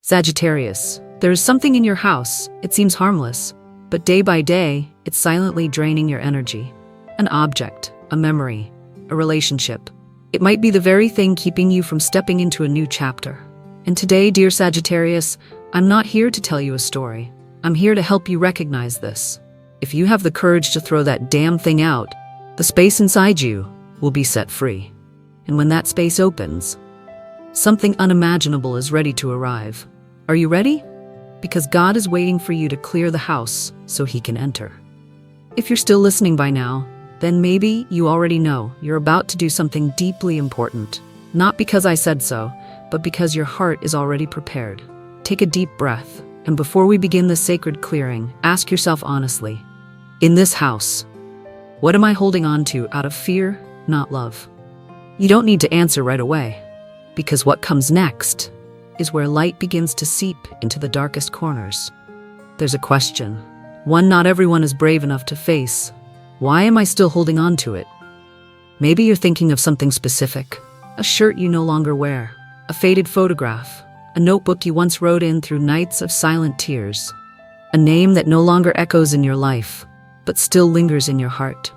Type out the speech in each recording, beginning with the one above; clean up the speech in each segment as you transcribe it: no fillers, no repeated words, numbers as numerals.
Sagittarius, there is something in your house. It seems harmless, but day by day, it's silently draining your energy. An object, a memory, a relationship. It might be the very thing keeping you from stepping into a new chapter. And today, dear Sagittarius, I'm not here to tell you a story. I'm here to help you recognize this. If you have the courage to throw that damn thing out, the space inside you will be set free. And when that space opens, something unimaginable is ready to arrive. Are you ready? Because God is waiting for you to clear the house so He can enter. If you're still listening by now, then maybe you already know you're about to do something deeply important. Not because I said so, but because your heart is already prepared. Take a deep breath, and before we begin this sacred clearing, ask yourself honestly, in this house, what am I holding on to out of fear, not love? You don't need to answer right away, because what comes next is where light begins to seep into the darkest corners. There's a question, one not everyone is brave enough to face. Why am I still holding on to it? Maybe you're thinking of something specific, a shirt you no longer wear, a faded photograph, a notebook you once wrote in through nights of silent tears, a name that no longer echoes in your life, but still lingers in your heart.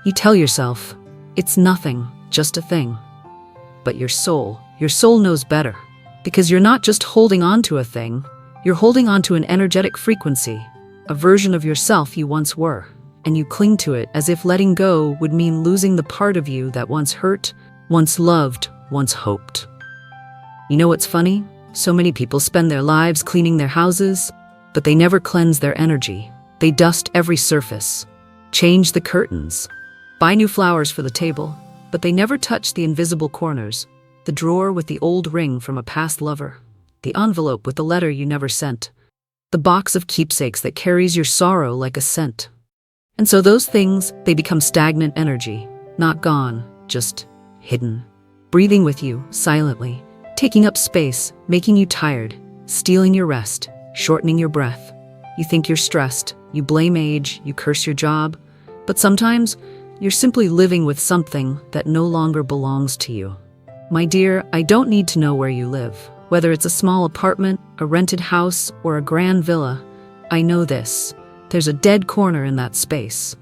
You tell yourself, it's nothing, just a thing. But your soul knows better. Because you're not just holding on to a thing, you're holding on to an energetic frequency, a version of yourself you once were, and you cling to it as if letting go would mean losing the part of you that once hurt, once loved, once hoped. You know what's funny? So many people spend their lives cleaning their houses, but they never cleanse their energy. They dust every surface, change the curtains, buy new flowers for the table, but they never touch the invisible corners. The drawer with the old ring from a past lover, the envelope with the letter you never sent, the box of keepsakes that carries your sorrow like a scent. And so those things, they become stagnant energy, not gone, just hidden, breathing with you silently, taking up space, making you tired, stealing your rest, shortening your breath. You think you're stressed, you blame age, you curse your job, but sometimes you're simply living with something that no longer belongs to you. My dear, I don't need to know where you live, whether it's a small apartment, a rented house, or a grand villa. I know this. There's a dead corner in that space.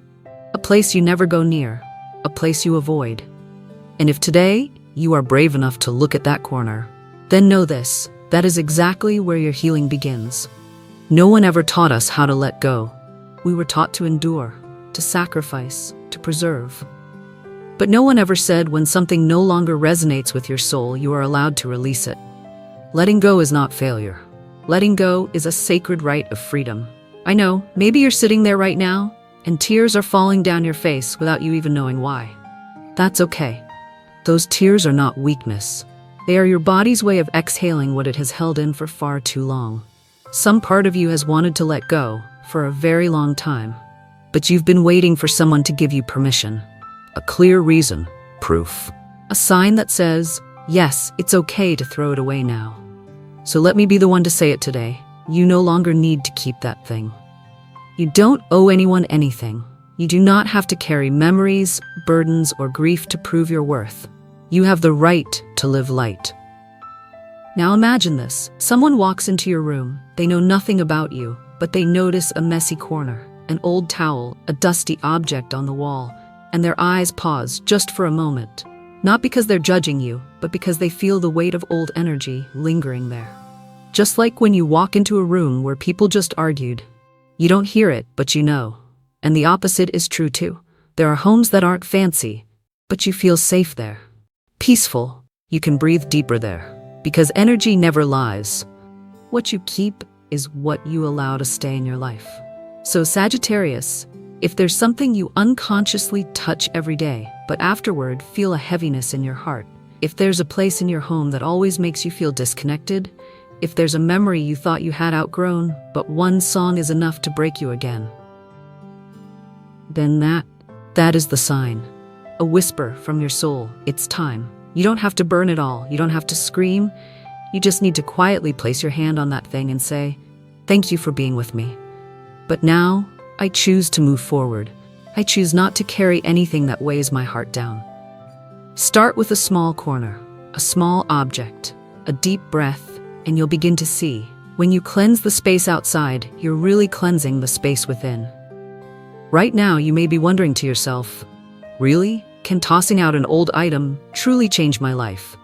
A place you never go near, a place you avoid. And if today you are brave enough to look at that corner, then know this, that is exactly where your healing begins. No one ever taught us how to let go. We were taught to endure, to sacrifice, to preserve. But no one ever said when something no longer resonates with your soul, you are allowed to release it. Letting go is not failure. Letting go is a sacred right of freedom. I know, maybe you're sitting there right now, and tears are falling down your face without you even knowing why. That's okay. Those tears are not weakness. They are your body's way of exhaling what it has held in for far too long. Some part of you has wanted to let go for a very long time, but you've been waiting for someone to give you permission. A clear reason, proof. A sign that says, yes, it's okay to throw it away now. So let me be the one to say it today. You no longer need to keep that thing. You don't owe anyone anything. You do not have to carry memories, burdens, or grief to prove your worth. You have the right to live light. Now imagine this. Someone walks into your room. They know nothing about you, but they notice a messy corner, an old towel, a dusty object on the wall, and their eyes pause just for a moment. Not because they're judging you, but because they feel the weight of old energy lingering there. Just like when you walk into a room where people just argued. You don't hear it, but you know. And the opposite is true too. There are homes that aren't fancy, but you feel safe there. Peaceful. You can breathe deeper there. Because energy never lies. What you keep is what you allow to stay in your life. So Sagittarius, if there's something you unconsciously touch every day, but afterward feel a heaviness in your heart, if there's a place in your home that always makes you feel disconnected, if there's a memory you thought you had outgrown, but one song is enough to break you again, then that is the sign. A whisper from your soul, it's time. You don't have to burn it all, you don't have to scream, you just need to quietly place your hand on that thing and say, thank you for being with me. But now, I choose to move forward. I choose not to carry anything that weighs my heart down. Start with a small corner, a small object, a deep breath, and you'll begin to see. When you cleanse the space outside, you're really cleansing the space within. Right now, you may be wondering to yourself, really? Can tossing out an old item truly change my life?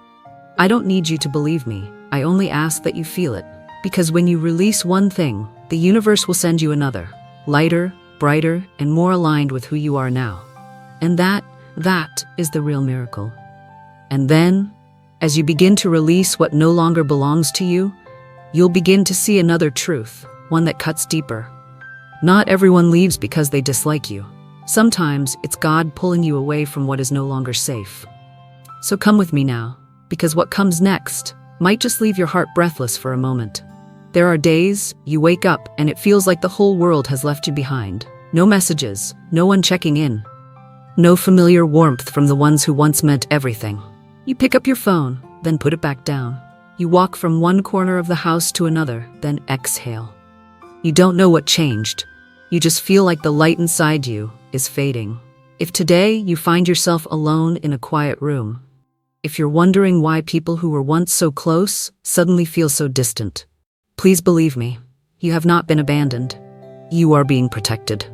I don't need you to believe me. I only ask that you feel it. Because when you release one thing, the universe will send you another, lighter, brighter, and more aligned with who you are now. And that is the real miracle. And then, as you begin to release what no longer belongs to you, you'll begin to see another truth, one that cuts deeper. Not everyone leaves because they dislike you. Sometimes it's God pulling you away from what is no longer safe. So come with me now, because what comes next might just leave your heart breathless for a moment. There are days you wake up and it feels like the whole world has left you behind. No messages, no one checking in. No familiar warmth from the ones who once meant everything. You pick up your phone, then put it back down. You walk from one corner of the house to another, then exhale. You don't know what changed. You just feel like the light inside you is fading. If today you find yourself alone in a quiet room, if you're wondering why people who were once so close suddenly feel so distant, please believe me, you have not been abandoned. You are being protected.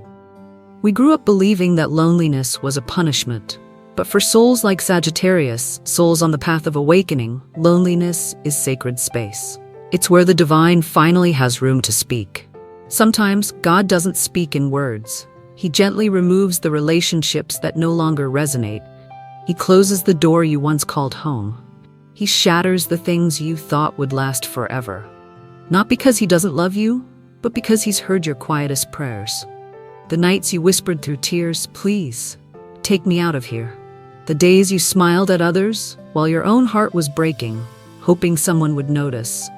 We grew up believing that loneliness was a punishment. But for souls like Sagittarius, souls on the path of awakening, loneliness is sacred space. It's where the divine finally has room to speak. Sometimes God doesn't speak in words. He gently removes the relationships that no longer resonate. He closes the door you once called home. He shatters the things you thought would last forever. Not because he doesn't love you, but because he's heard your quietest prayers. The nights you whispered through tears, "Please, take me out of here." The days you smiled at others while your own heart was breaking, hoping someone would notice.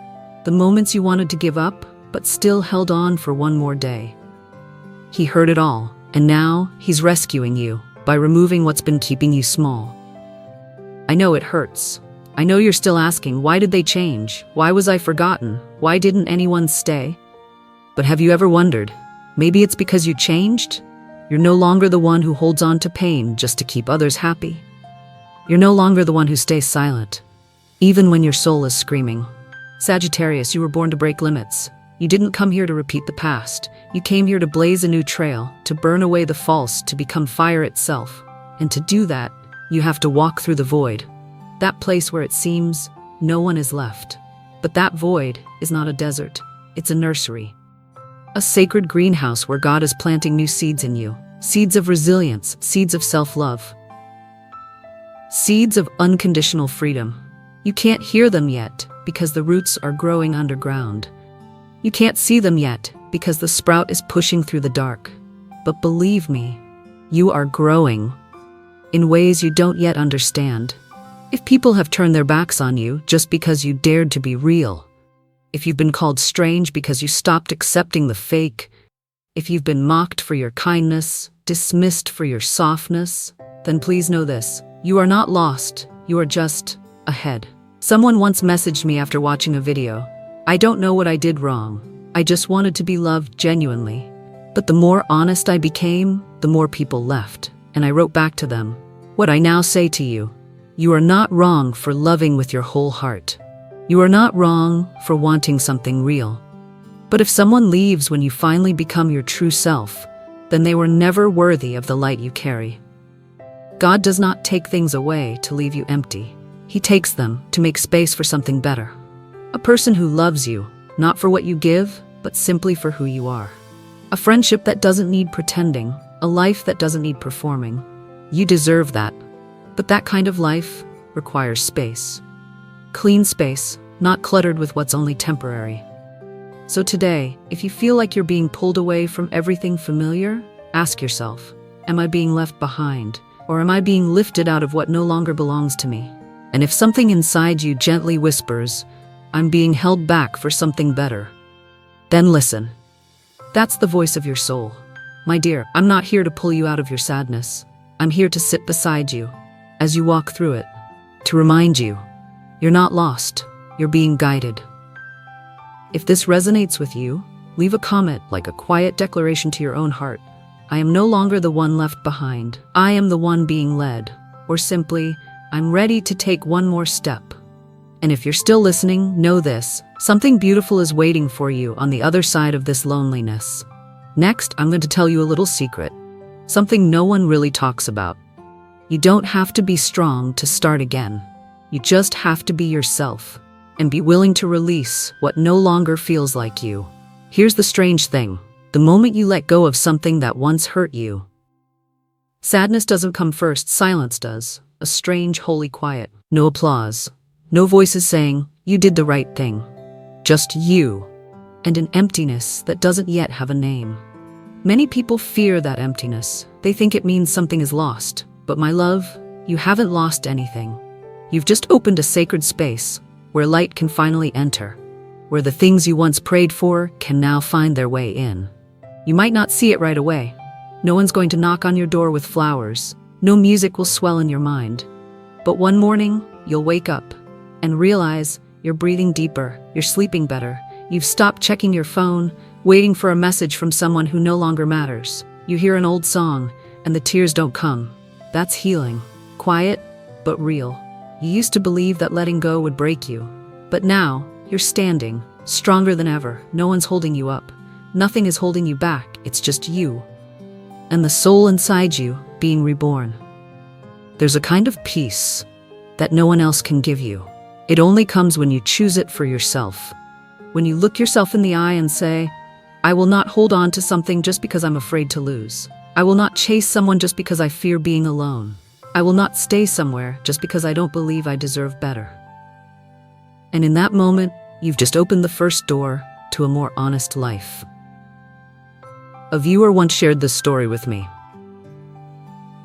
The moments you wanted to give up, but still held on for one more day. He heard it all, and now he's rescuing you by removing what's been keeping you small. I know it hurts. I know you're still asking, why did they change? Why was I forgotten? Why didn't anyone stay? But have you ever wondered, maybe it's because you changed? You're no longer the one who holds on to pain just to keep others happy. You're no longer the one who stays silent, even when your soul is screaming. Sagittarius, you were born to break limits. You didn't come here to repeat the past. You came here to blaze a new trail, to burn away the false, to become fire itself. And to do that, you have to walk through the void. That place where it seems no one is left. But that void is not a desert. It's a nursery. A sacred greenhouse where God is planting new seeds in you. Seeds of resilience, seeds of self-love. Seeds of unconditional freedom. You can't hear them yet because the roots are growing underground. You can't see them yet because the sprout is pushing through the dark. But believe me, you are growing in ways you don't yet understand. If people have turned their backs on you just because you dared to be real, if you've been called strange because you stopped accepting the fake, if you've been mocked for your kindness, dismissed for your softness, then please know this: you are not lost, you are just ahead. Someone once messaged me after watching a video, "I don't know what I did wrong. I just wanted to be loved genuinely." But the more honest I became, the more people left. And I wrote back to them, "What I now say to you, you are not wrong for loving with your whole heart. You are not wrong for wanting something real. But if someone leaves when you finally become your true self, then they were never worthy of the light you carry." God does not take things away to leave you empty. He takes them to make space for something better. A person who loves you, not for what you give, but simply for who you are. A friendship that doesn't need pretending, a life that doesn't need performing. You deserve that. But that kind of life requires space. Clean space, not cluttered with what's only temporary. So today, if you feel like you're being pulled away from everything familiar, ask yourself, am I being left behind? Or am I being lifted out of what no longer belongs to me? And if something inside you gently whispers, I'm being held back for something better, then listen. That's the voice of your soul. My dear, I'm not here to pull you out of your sadness. I'm here to sit beside you as you walk through it, to remind you, you're not lost, you're being guided. If this resonates with you, leave a comment like a quiet declaration to your own heart. I am no longer the one left behind. I am the one being led. Or simply, I'm ready to take one more step. And if you're still listening, know this: Something beautiful is waiting for you on the other side of this loneliness. Next, I'm going to tell you a little secret. Something no one really talks about. You don't have to be strong to start again. You just have to be yourself and be willing to release what no longer feels like you. Here's the strange thing. The moment you let go of something that once hurt you, sadness doesn't come first, silence does. A strange, holy quiet. No applause. No voices saying, you did the right thing. Just you. And an emptiness that doesn't yet have a name. Many people fear that emptiness. They think it means something is lost. But my love, you haven't lost anything. You've just opened a sacred space where light can finally enter, where the things you once prayed for can now find their way in. You might not see it right away. No one's going to knock on your door with flowers. No music will swell in your mind. But one morning, you'll wake up and realize you're breathing deeper, you're sleeping better. You've stopped checking your phone, waiting for a message from someone who no longer matters. You hear an old song, and the tears don't come. That's healing. Quiet, but real. You used to believe that letting go would break you. But now, you're standing, stronger than ever. No one's holding you up. Nothing is holding you back. It's just you. And the soul inside you being reborn. There's a kind of peace that no one else can give you. It only comes when you choose it for yourself. When you look yourself in the eye and say, I will not hold on to something just because I'm afraid to lose. I will not chase someone just because I fear being alone. I will not stay somewhere just because I don't believe I deserve better. And in that moment, you've just opened the first door to a more honest life. A viewer once shared this story with me.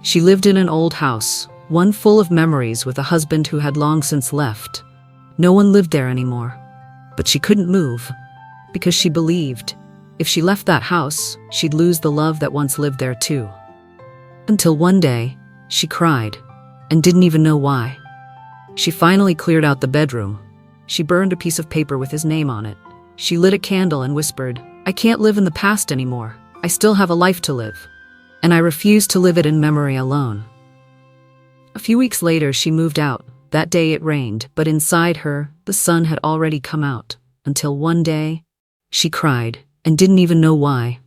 She lived in an old house, one full of memories, with a husband who had long since left. No one lived there anymore. But she couldn't move, because she believed if she left that house, she'd lose the love that once lived there too. Until one day, she cried, and didn't even know why. She finally cleared out the bedroom. She burned a piece of paper with his name on it. She lit a candle and whispered, I can't live in the past anymore. I still have a life to live. And I refuse to live it in memory alone. A few weeks later, she moved out. That day it rained, but inside her, the sun had already come out. Until one day, she cried, and didn't even know why.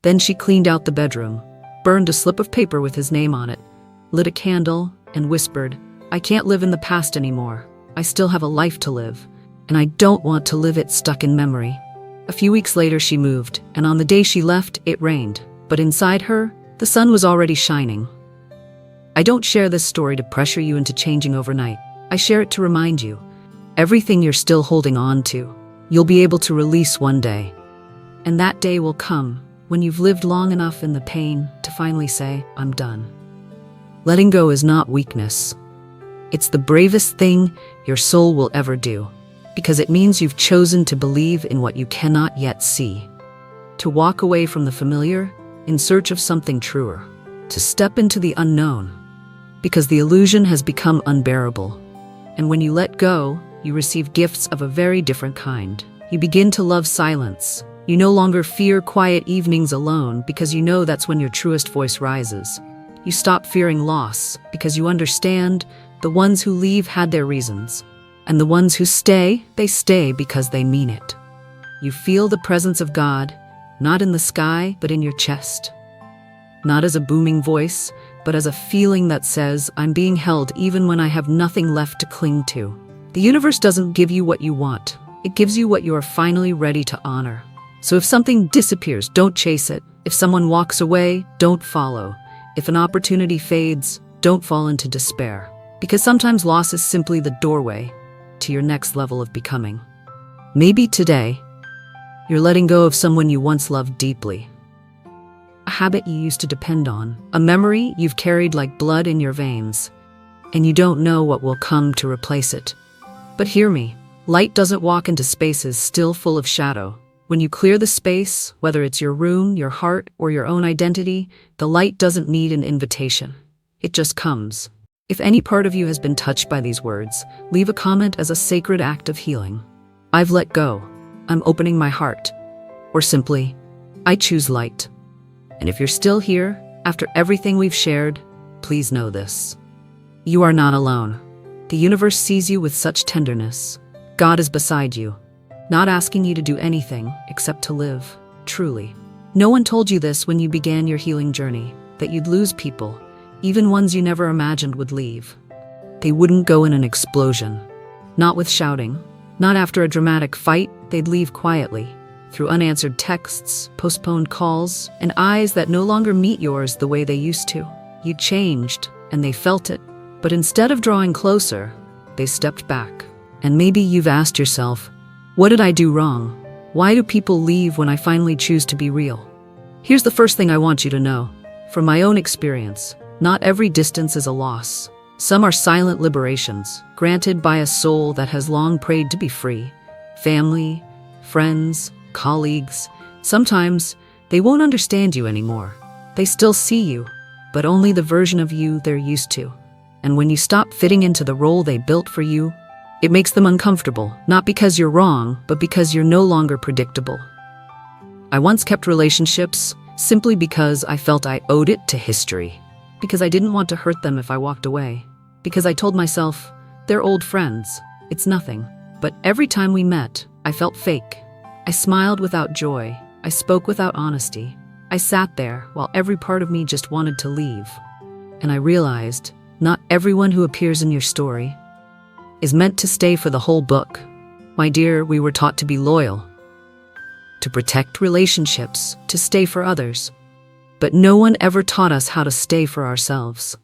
Then she cleaned out the bedroom, burned a slip of paper with his name on it, lit a candle, and whispered, I can't live in the past anymore. I still have a life to live, and I don't want to live it stuck in memory. A few weeks later she moved, and on the day she left, it rained. But inside her, the sun was already shining. I don't share this story to pressure you into changing overnight. I share it to remind you, everything you're still holding on to, you'll be able to release one day. And that day will come when you've lived long enough in the pain to finally say, I'm done. Letting go is not weakness. It's the bravest thing your soul will ever do, because it means you've chosen to believe in what you cannot yet see, to walk away from the familiar in search of something truer, to step into the unknown, because the illusion has become unbearable. And when you let go, you receive gifts of a very different kind. You begin to love silence. You no longer fear quiet evenings alone because you know that's when your truest voice rises. You stop fearing loss because you understand the ones who leave had their reasons. And the ones who stay, they stay because they mean it. You feel the presence of God, not in the sky, but in your chest. Not as a booming voice, but as a feeling that says, I'm being held even when I have nothing left to cling to. The universe doesn't give you what you want. It gives you what you are finally ready to honor. So if something disappears, don't chase it. If someone walks away, don't follow. If an opportunity fades, don't fall into despair. Because sometimes loss is simply the doorway to your next level of becoming. Maybe today, you're letting go of someone you once loved deeply. A habit you used to depend on. A memory you've carried like blood in your veins. And you don't know what will come to replace it. But hear me, light doesn't walk into spaces still full of shadow. When you clear the space, whether it's your room, your heart, or your own identity, the light doesn't need an invitation. It just comes. If any part of you has been touched by these words, leave a comment as a sacred act of healing. I've let go. I'm opening my heart. Or simply, I choose light. And if you're still here, after everything we've shared, please know this. You are not alone. The universe sees you with such tenderness. God is beside you. not asking you to do anything except to live, truly. No one told you this when you began your healing journey, that you'd lose people, even ones you never imagined would leave. They wouldn't go in an explosion. Not with shouting. Not after a dramatic fight, they'd leave quietly, through unanswered texts, postponed calls, and eyes that no longer meet yours the way they used to. You changed, and they felt it. But instead of drawing closer, they stepped back. And maybe you've asked yourself, what did I do wrong? Why do people leave when I finally choose to be real? Here's the first thing I want you to know. From my own experience, not every distance is a loss. Some are silent liberations, granted by a soul that has long prayed to be free. Family, friends, colleagues. Sometimes they won't understand you anymore. They still see you, but only the version of you they're used to. And when you stop fitting into the role they built for you, it makes them uncomfortable, not because you're wrong, but because you're no longer predictable. I once kept relationships simply because I felt I owed it to history, because I didn't want to hurt them if I walked away, because I told myself, they're old friends, it's nothing. But every time we met, I felt fake. I smiled without joy. I spoke without honesty. I sat there while every part of me just wanted to leave. And I realized, not everyone who appears in your story is meant to stay for the whole book. My dear, we were taught to be loyal, to protect relationships, to stay for others. But no one ever taught us how to stay for ourselves.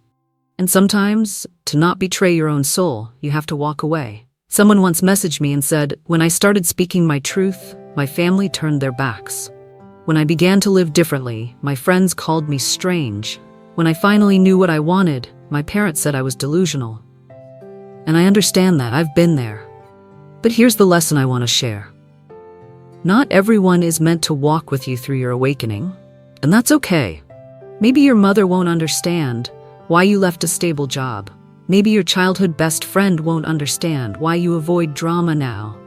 And sometimes, to not betray your own soul, you have to walk away. Someone once messaged me and said, when I started speaking my truth, my family turned their backs. When I began to live differently, my friends called me strange. When I finally knew what I wanted, my parents said I was delusional. And I understand that, I've been there. But here's the lesson I want to share. Not everyone is meant to walk with you through your awakening, and that's okay. Maybe your mother won't understand why you left a stable job. Maybe your childhood best friend won't understand why you avoid drama now.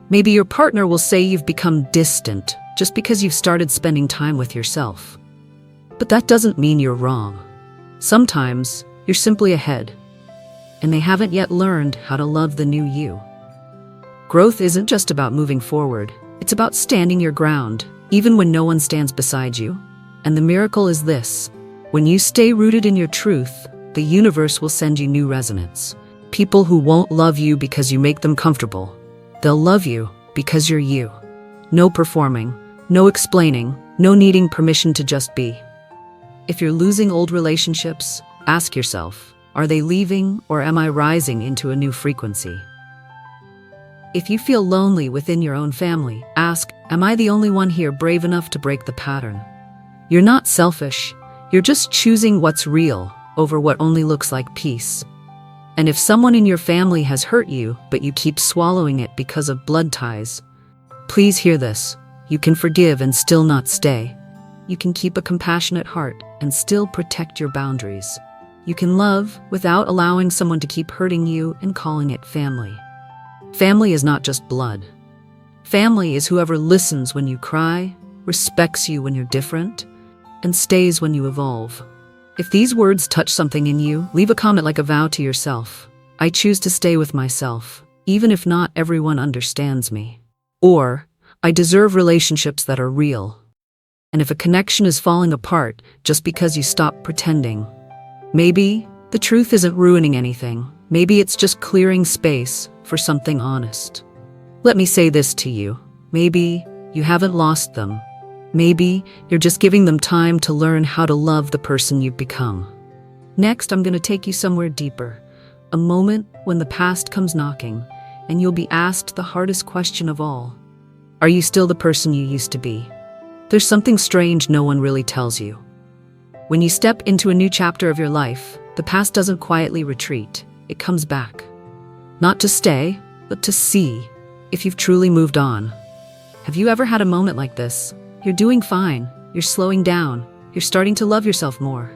Maybe your partner will say you've become distant just because you've started spending time with yourself. But that doesn't mean you're wrong. Sometimes you're simply ahead, and they haven't yet learned how to love the new you. Growth isn't just about moving forward. It's about standing your ground, even when no one stands beside you. And the miracle is this: when you stay rooted in your truth, the universe will send you new resonance. People who won't love you because you make them comfortable. They'll love you because you're you. No performing, no explaining, no needing permission to just be. If you're losing old relationships, ask yourself, are they leaving or am I rising into a new frequency? If you feel lonely within your own family, ask, am I the only one here brave enough to break the pattern? You're not selfish. You're just choosing what's real over what only looks like peace. And if someone in your family has hurt you, but you keep swallowing it because of blood ties, please hear this. You can forgive and still not stay. You can keep a compassionate heart and still protect your boundaries. You can love without allowing someone to keep hurting you and calling it family. Family is not just blood. Family is whoever listens when you cry, respects you when you're different, and stays when you evolve. If these words touch something in you, leave a comment like a vow to yourself. I choose to stay with myself, even if not everyone understands me. Or, I deserve relationships that are real. And if a connection is falling apart just because you stop pretending, maybe the truth isn't ruining anything. Maybe it's just clearing space for something honest. Let me say this to you. Maybe you haven't lost them. Maybe you're just giving them time to learn how to love the person you've become. Next, I'm going to take you somewhere deeper. A moment when the past comes knocking, and you'll be asked the hardest question of all. Are you still the person you used to be? There's something strange no one really tells you. When you step into a new chapter of your life, the past doesn't quietly retreat. It comes back. Not to stay, but to see if you've truly moved on. Have you ever had a moment like this? You're doing fine. You're slowing down. You're starting to love yourself more.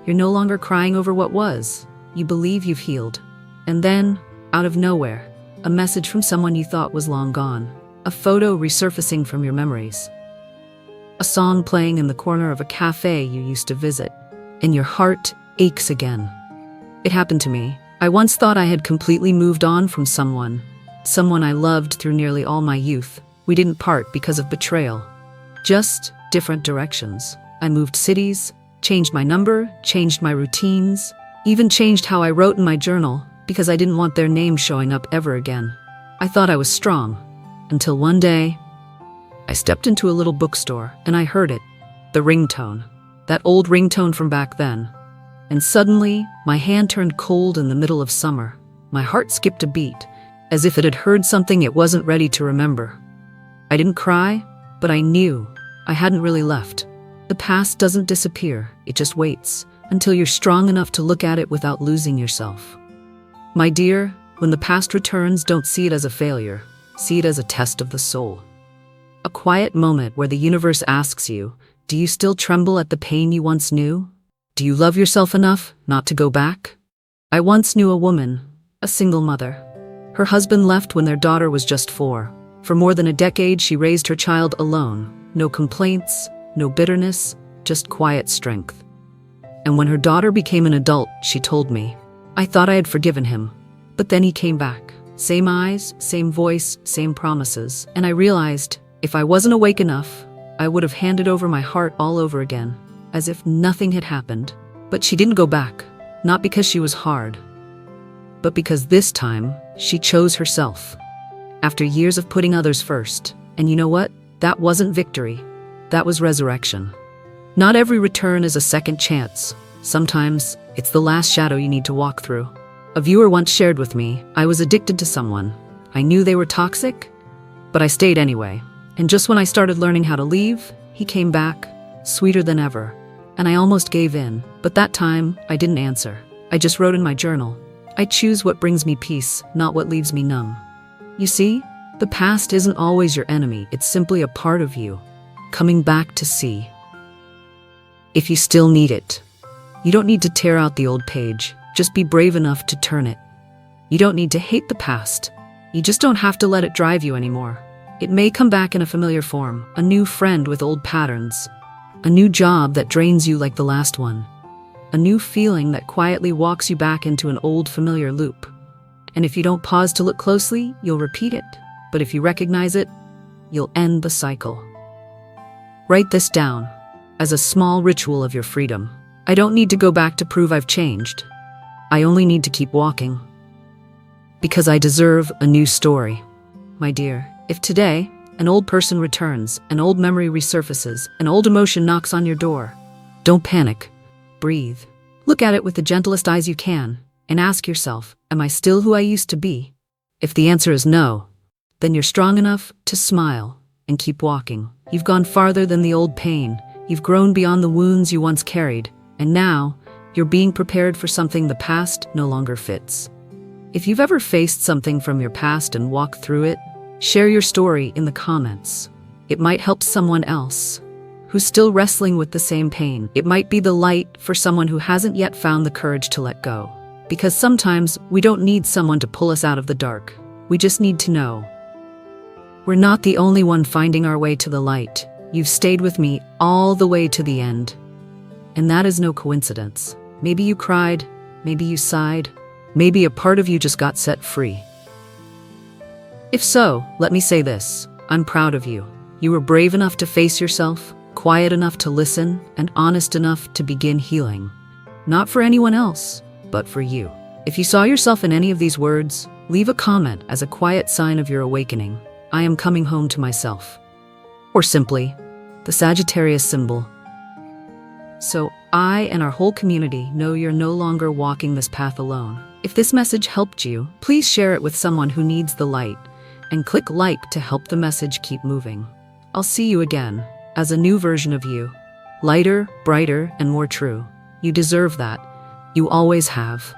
You're no longer crying over what was. You believe you've healed. And then, out of nowhere, a message from someone you thought was long gone. A photo resurfacing from your memories. A song playing in the corner of a cafe you used to visit. And your heart aches again. It happened to me. I once thought I had completely moved on from someone, someone I loved through nearly all my youth. We didn't part because of betrayal, just different directions. I moved cities, changed my number, changed my routines, even changed how I wrote in my journal because I didn't want their name showing up ever again. I thought I was strong, until one day, I stepped into a little bookstore and I heard it, the ringtone, that old ringtone from back then. And suddenly, my hand turned cold in the middle of summer. My heart skipped a beat, as if it had heard something it wasn't ready to remember. I didn't cry, but I knew I hadn't really left. The past doesn't disappear, it just waits until you're strong enough to look at it without losing yourself. My dear, when the past returns, don't see it as a failure. See it as a test of the soul. A quiet moment where the universe asks you, do you still tremble at the pain you once knew? Do you love yourself enough not to go back? I once knew a woman, a single mother. Her husband left when their daughter was just 4. For more than a decade, she raised her child alone. No complaints, no bitterness, just quiet strength. And when her daughter became an adult, she told me, I thought I had forgiven him. But then he came back. Same eyes, same voice, same promises. And I realized, if I wasn't awake enough, I would have handed over my heart all over again, as if nothing had happened. But she didn't go back, not because she was hard, but because this time, she chose herself. After years of putting others first. And you know what? That wasn't victory. That was resurrection. Not every return is a second chance. Sometimes, it's the last shadow you need to walk through. A viewer once shared with me, I was addicted to someone. I knew they were toxic, but I stayed anyway. And just when I started learning how to leave, he came back, sweeter than ever. And I almost gave in, but that time, I didn't answer. I just wrote in my journal, I choose what brings me peace, not what leaves me numb. You see, the past isn't always your enemy, it's simply a part of you, coming back to see. If you still need it, you don't need to tear out the old page, just be brave enough to turn it. You don't need to hate the past, you just don't have to let it drive you anymore. It may come back in a familiar form, a new friend with old patterns, a new job that drains you like the last one, a new feeling that quietly walks you back into an old familiar loop. And if you don't pause to look closely, you'll repeat it. But if you recognize it, you'll end the cycle. Write this down as a small ritual of your freedom. I don't need to go back to prove I've changed. I only need to keep walking. Because I deserve a new story. My dear, if today an old person returns, an old memory resurfaces, an old emotion knocks on your door, don't panic. Breathe. Look at it with the gentlest eyes you can, and ask yourself, am I still who I used to be? If the answer is no, then you're strong enough to smile and keep walking. You've gone farther than the old pain. You've grown beyond the wounds you once carried, and now you're being prepared for something the past no longer fits. If you've ever faced something from your past and walked through it, share your story in the comments. It might help someone else who's still wrestling with the same pain. It might be the light for someone who hasn't yet found the courage to let go. Because sometimes we don't need someone to pull us out of the dark. We just need to know we're not the only one finding our way to the light. You've stayed with me all the way to the end. And that is no coincidence. Maybe you cried, maybe you sighed, maybe a part of you just got set free. If so, let me say this, I'm proud of you. You were brave enough to face yourself, quiet enough to listen, and honest enough to begin healing. Not for anyone else, but for you. If you saw yourself in any of these words, leave a comment as a quiet sign of your awakening. I am coming home to myself. Or simply, the Sagittarius symbol. So I and our whole community know you're no longer walking this path alone. If this message helped you, please share it with someone who needs the light, and click like to help the message keep moving. I'll see you again, as a new version of you. Lighter, brighter, and more true. You deserve that. You always have.